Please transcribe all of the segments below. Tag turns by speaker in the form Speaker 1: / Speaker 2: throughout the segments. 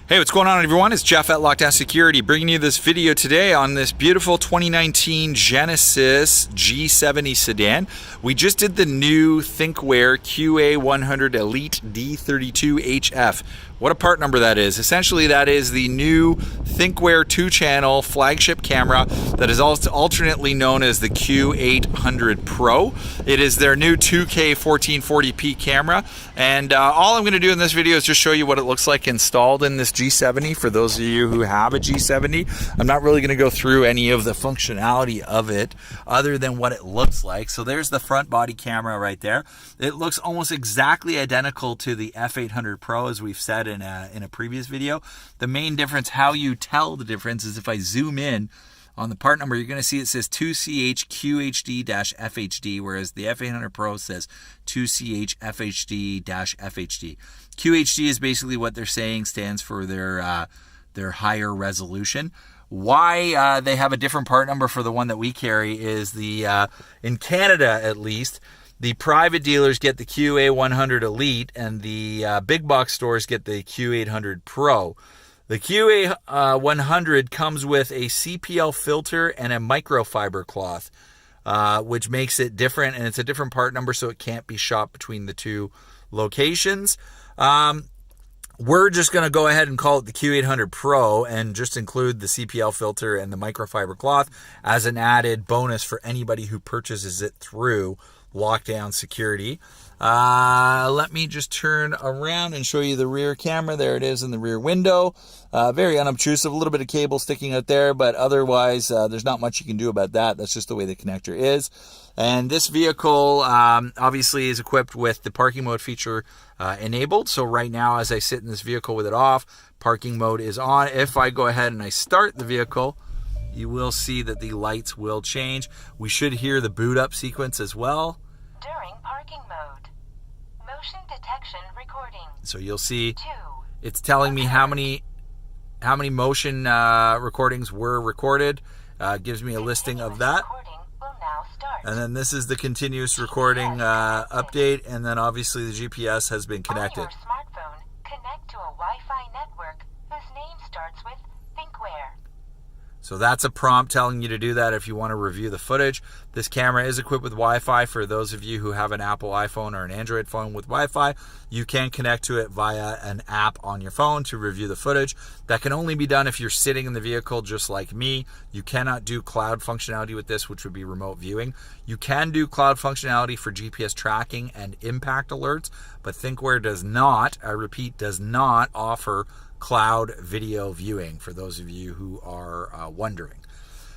Speaker 1: Hey, what's going on, everyone? It's Jeff at Lockdown Security bringing you this video today on this beautiful 2019 Genesis G70 sedan. We just did the new Thinkware Q800 Elite D32HF. What a part number that is. Essentially, that is the new Thinkware 2-channel flagship camera that is also alternately known as the Q800PRO. It is their new 2K 1440p camera, and all I'm going to do in this video is just show you what it looks like installed in this G70 for those of you who have a G70. I'm not really going to go through any of the functionality of it other than what it looks like. So there's the front body camera right there. It looks almost exactly identical to the F800 Pro, as we've said in a previous video. The main difference, how you tell the difference, is if I zoom in on the part number, you're going to see it says 2CH QHD-FHD, whereas the F800 Pro says 2CH FHD-FHD. QHD is basically what they're saying stands for their higher resolution. Why they have a different part number for the one that we carry is in Canada at least, the private dealers get the Q800 Elite and the big box stores get the Q800 Pro. The Q800 comes with a CPL filter and a microfiber cloth, which makes it different, and it's a different part number, so it can't be shopped between the two locations. We're just going to go ahead and call it the Q800 Pro and just include the CPL filter and the microfiber cloth as an added bonus for anybody who purchases it through Lockdown Security. Let me just turn around and show you the rear camera. There it is in the rear window. Very unobtrusive, a little bit of cable sticking out there, but otherwise there's not much you can do about that. That's just the way the connector is. And this vehicle obviously is equipped with the parking mode feature enabled. So right now, as I sit in this vehicle with it off, parking mode is on. If I go ahead and I start the vehicle, you will see that the lights will change. We should hear the boot up sequence as well.
Speaker 2: During parking mode, motion detection recording.
Speaker 1: So you'll see it's telling me how many motion recordings were recorded. Gives me a listing of that. And then this is the continuous recording update, and then obviously the GPS has been connected.
Speaker 2: On your smartphone, connect to a Wi-Fi network whose name starts with Thinkware.
Speaker 1: So that's a prompt telling you to do that if you want to review the footage. This camera is equipped with Wi-Fi. For those of you who have an Apple iPhone or an Android phone with Wi-Fi, you can connect to it via an app on your phone to review the footage. That can only be done if you're sitting in the vehicle just like me. You cannot do cloud functionality with this, which would be remote viewing. You can do cloud functionality for GPS tracking and impact alerts, but Thinkware does not, I repeat, does not offer cloud video viewing, for those of you who are wondering.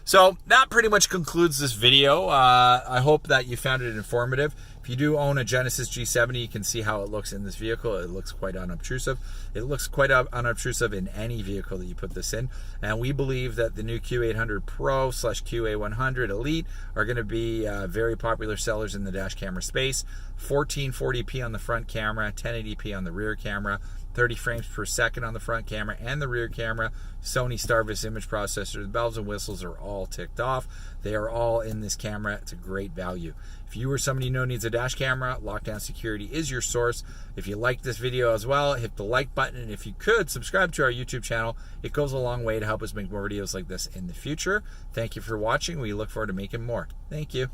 Speaker 1: So that pretty much concludes this video. I hope that you found it informative. If you do own a Genesis G70, you can see how it looks in this vehicle. It looks quite unobtrusive. It looks quite unobtrusive in any vehicle that you put this in. And we believe that the new Q800 Pro / Q800 Elite are going to be very popular sellers in the dash camera space. 1440p on the front camera, 1080p on the rear camera, 30 frames per second on the front camera and the rear camera, Sony Starvis image processor. The bells and whistles are all ticked off. They are all in this camera. It's a great value. If you or somebody you know needs a dash camera, Lockdown Security is your source. If you like this video as well, hit the like button. And if you could, subscribe to our YouTube channel. It goes a long way to help us make more videos like this in the future. Thank you for watching. We look forward to making more. Thank you.